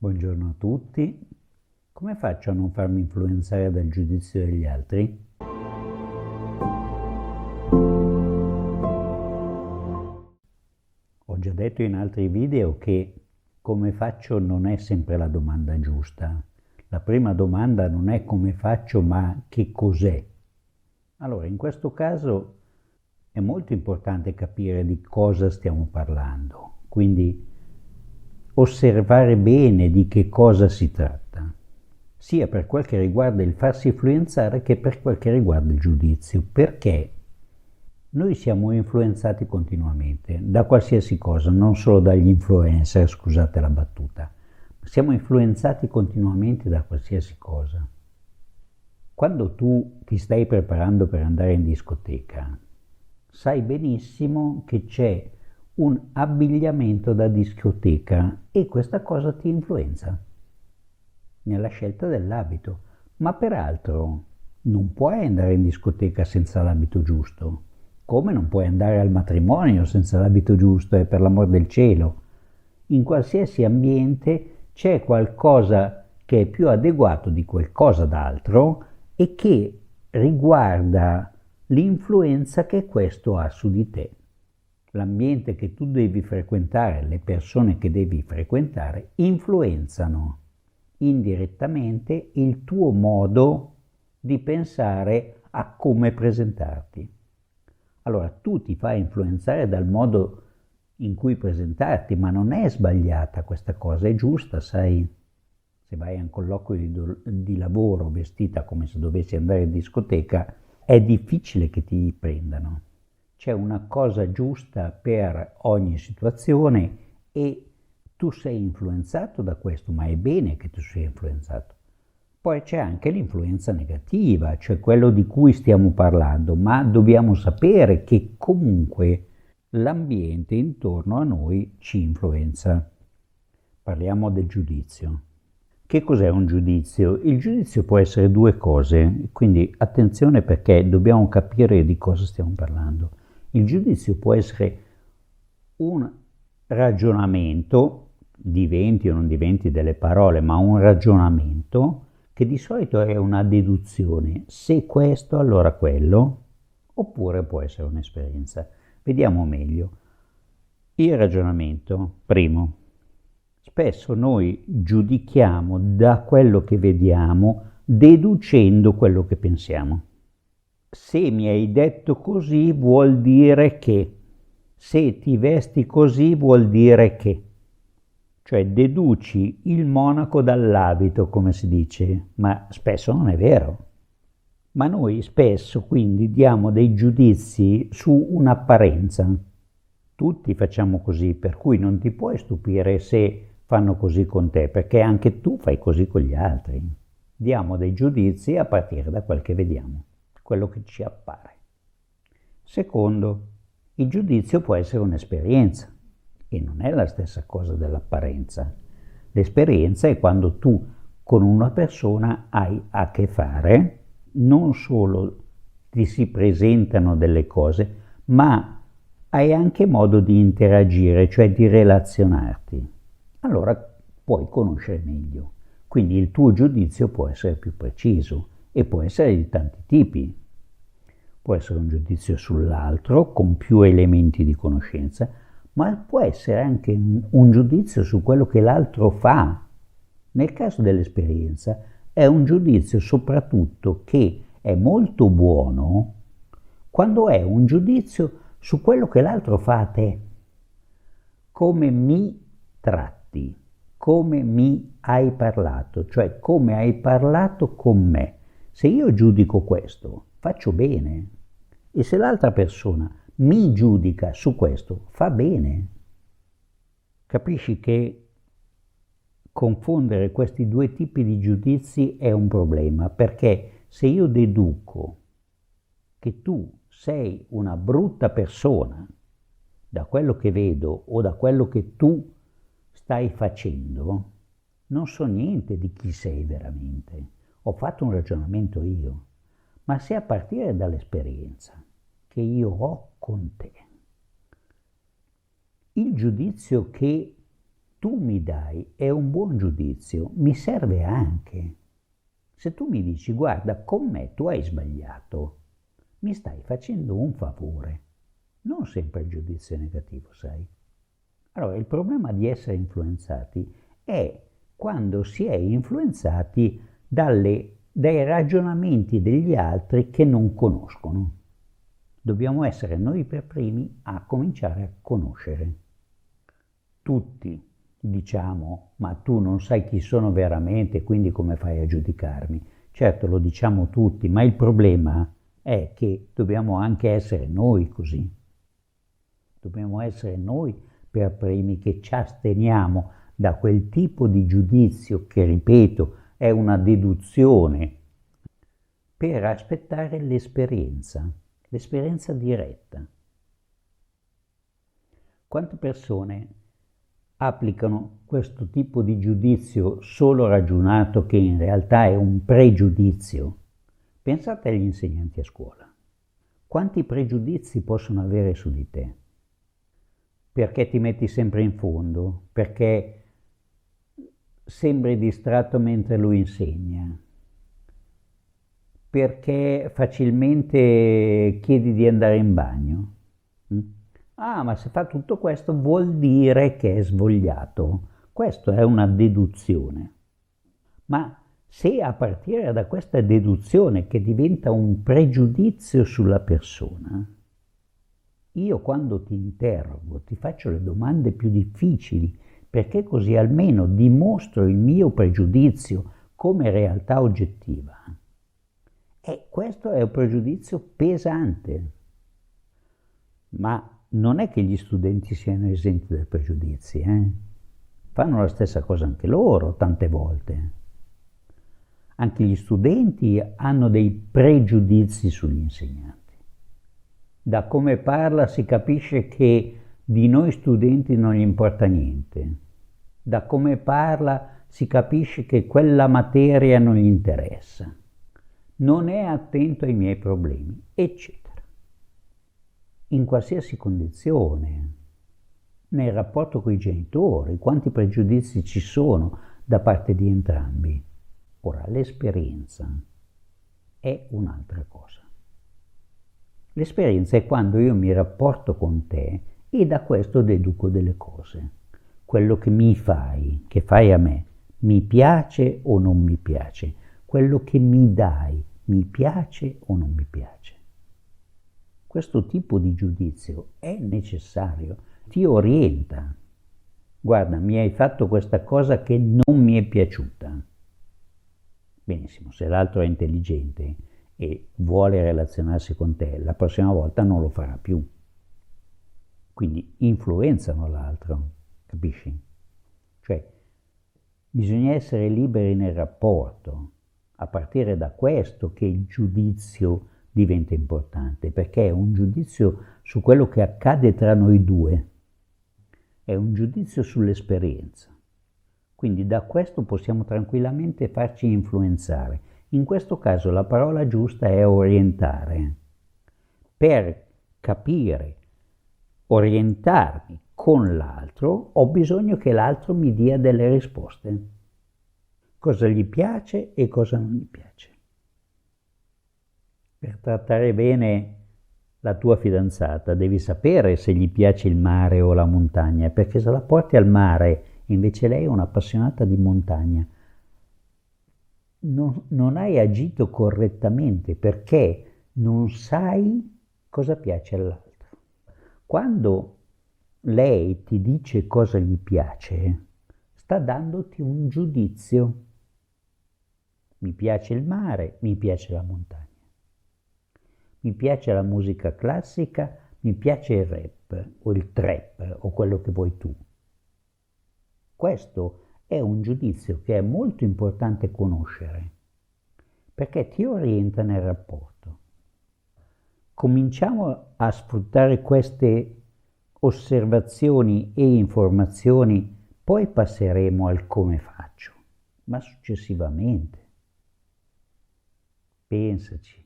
Buongiorno a tutti. Come faccio a non farmi influenzare dal giudizio degli altri? Ho già detto in altri video che come faccio non è sempre la domanda giusta. La prima domanda non è come faccio, ma che cos'è? Allora, in questo caso è molto importante capire di cosa stiamo parlando, quindi osservare bene di che cosa si tratta, sia per quel che riguarda il farsi influenzare che per quel che riguarda il giudizio, perché noi siamo influenzati continuamente da qualsiasi cosa, non solo dagli influencer, scusate la battuta, siamo influenzati continuamente da qualsiasi cosa. Quando tu ti stai preparando per andare in discoteca, sai benissimo che c'è un abbigliamento da discoteca e questa cosa ti influenza nella scelta dell'abito, ma peraltro non puoi andare in discoteca senza l'abito giusto, come non puoi andare al matrimonio senza l'abito giusto, e per l'amor del cielo. In qualsiasi ambiente c'è qualcosa che è più adeguato di qualcosa d'altro e che riguarda l'influenza che questo ha su di te. L'ambiente che tu devi frequentare, le persone che devi frequentare, influenzano indirettamente il tuo modo di pensare a come presentarti. Allora tu ti fai influenzare dal modo in cui presentarti, ma non è sbagliata questa cosa, è giusta, sai. Se vai a un colloquio di lavoro vestita come se dovessi andare in discoteca, è difficile che ti prendano. C'è una cosa giusta per ogni situazione e tu sei influenzato da questo, ma è bene che tu sia influenzato. Poi c'è anche l'influenza negativa, cioè quello di cui stiamo parlando, ma dobbiamo sapere che comunque l'ambiente intorno a noi ci influenza. Parliamo del giudizio. Che cos'è un giudizio? Il giudizio può essere due cose, quindi attenzione perché dobbiamo capire di cosa stiamo parlando. Il giudizio può essere un ragionamento, diventi o non diventi delle parole, ma un ragionamento che di solito è una deduzione, se questo allora quello, oppure può essere un'esperienza. Vediamo meglio. Il ragionamento, primo. Spesso noi giudichiamo da quello che vediamo, deducendo quello che pensiamo. Se mi hai detto così vuol dire che, se ti vesti così vuol dire che, cioè deduci il monaco dall'abito, come si dice, ma spesso non è vero. Ma noi spesso quindi diamo dei giudizi su un'apparenza. Tutti facciamo così, per cui non ti puoi stupire se fanno così con te, perché anche tu fai così con gli altri. Diamo dei giudizi a partire da quel che vediamo, quello che ci appare. Secondo, il giudizio può essere un'esperienza e non è la stessa cosa dell'apparenza. L'esperienza è quando tu con una persona hai a che fare, non solo ti si presentano delle cose, ma hai anche modo di interagire, cioè di relazionarti. Allora puoi conoscere meglio. Quindi il tuo giudizio può essere più preciso e può essere di tanti tipi. Può essere un giudizio sull'altro con più elementi di conoscenza, ma può essere anche un giudizio su quello che l'altro fa. Nel caso dell'esperienza è un giudizio soprattutto che è molto buono quando è un giudizio su quello che l'altro fa a te. Come mi tratti, come mi hai parlato, cioè come hai parlato con me. Se io giudico questo, faccio bene. E se l'altra persona mi giudica su questo, fa bene. Capisci che confondere questi due tipi di giudizi è un problema, perché se io deduco che tu sei una brutta persona da quello che vedo o da quello che tu stai facendo, non so niente di chi sei veramente. Ho fatto un ragionamento io, ma se a partire dall'esperienza che io ho con te, il giudizio che tu mi dai è un buon giudizio, mi serve anche. Se tu mi dici, guarda, con me tu hai sbagliato, mi stai facendo un favore. Non sempre il giudizio è negativo, sai? Allora, il problema di essere influenzati è quando si è influenzati dai ragionamenti degli altri che non conoscono. Dobbiamo essere noi per primi a cominciare a conoscere. Tutti diciamo, ma tu non sai chi sono veramente, quindi come fai a giudicarmi? Certo, lo diciamo tutti, ma il problema è che dobbiamo anche essere noi così. Dobbiamo essere noi per primi che ci asteniamo da quel tipo di giudizio che, ripeto, è una deduzione, per aspettare l'esperienza diretta. Quante persone applicano questo tipo di giudizio solo ragionato che in realtà è un pregiudizio? Pensate agli insegnanti a scuola. Quanti pregiudizi possono avere su di te? Perché ti metti sempre in fondo? Perché sembri distratto mentre lui insegna? Perché facilmente chiedi di andare in bagno? Ah, ma se fa tutto questo vuol dire che è svogliato. Questo è una deduzione. Ma se a partire da questa deduzione che diventa un pregiudizio sulla persona, io quando ti interrogo ti faccio le domande più difficili, perché così almeno dimostro il mio pregiudizio come realtà oggettiva. E questo è un pregiudizio pesante. Ma non è che gli studenti siano esenti dai pregiudizi, Fanno la stessa cosa anche loro tante volte. Anche gli studenti hanno dei pregiudizi sugli insegnanti. Da come parla si capisce che di noi studenti non gli importa niente. Da come parla si capisce che quella materia non gli interessa. Non è attento ai miei problemi, eccetera. In qualsiasi condizione, nel rapporto con i genitori, quanti pregiudizi ci sono da parte di entrambi. Ora, l'esperienza è un'altra cosa. L'esperienza è quando io mi rapporto con te e da questo deduco delle cose. Quello che mi fai, che fai a me, mi piace o non mi piace? Quello che mi dai, mi piace o non mi piace? Questo tipo di giudizio è necessario, ti orienta. Guarda, mi hai fatto questa cosa che non mi è piaciuta. Benissimo, se l'altro è intelligente e vuole relazionarsi con te, la prossima volta non lo farà più. Quindi influenzano l'altro, capisci? Cioè, bisogna essere liberi nel rapporto, a partire da questo che il giudizio diventa importante, perché è un giudizio su quello che accade tra noi due, è un giudizio sull'esperienza. Quindi da questo possiamo tranquillamente farci influenzare. In questo caso la parola giusta è orientare. Per capire, orientarmi con l'altro, ho bisogno che l'altro mi dia delle risposte. Cosa gli piace e cosa non gli piace. Per trattare bene la tua fidanzata devi sapere se gli piace il mare o la montagna, perché se la porti al mare, invece lei è un'appassionata di montagna, non hai agito correttamente perché non sai cosa piace all'altro. Quando lei ti dice cosa gli piace, sta dandoti un giudizio. Mi piace il mare, mi piace la montagna. Mi piace la musica classica, mi piace il rap o il trap o quello che vuoi tu. Questo è un giudizio che è molto importante conoscere, perché ti orienta nel rapporto. Cominciamo a sfruttare queste osservazioni e informazioni, poi passeremo al come faccio, ma successivamente. Pensaci.